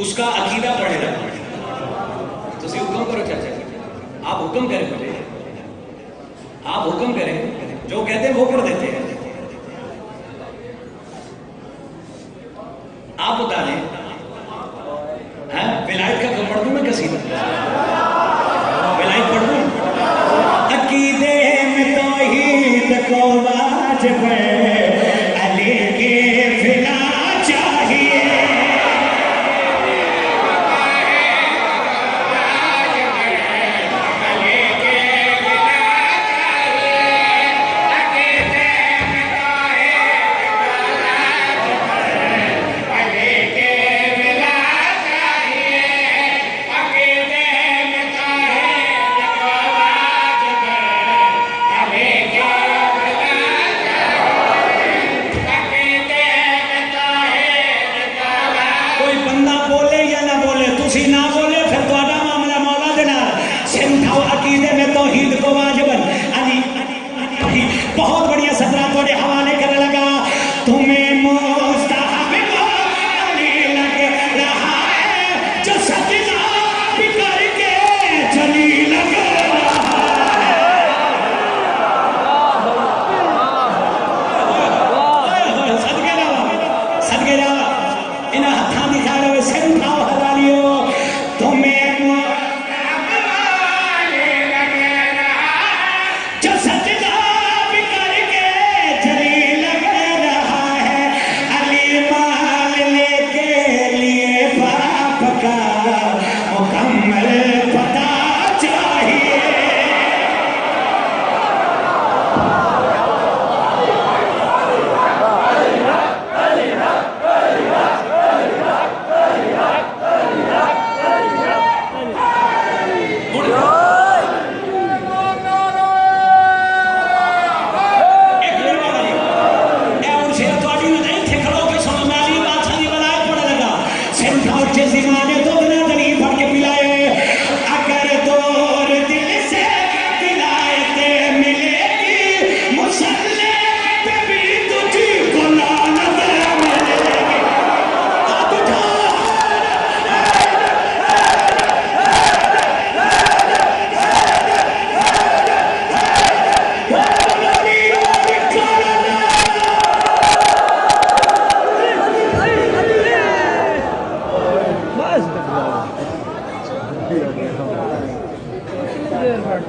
उसका अकीदा पढ़ेगा। तुसी हुक्म करो चाचा जी, आप हुक्म करें मुझे, आप हुक्म करें, जो कहते हैं वो कर देते हैं। आप बता दें, हैं विलायत का पढ़ दूं मैं कसीदा? विलायत पढ़ दूं? अकीदे में तौहीद को वाजिब अली के फिना चाहिए, ना बोले फिर तुम्हारा मामला मौला के नाल। सिर उठाओ, अकीदे में तौहीद को वाजिबन अली, अली बहुत बढ़िया सदरा थोड़े हवाले कर लगा। तुम्हें मुस्तहब अली लग रहा है जो सजना भी करके चली लग रहा है। सदके जावा, सदके जावा।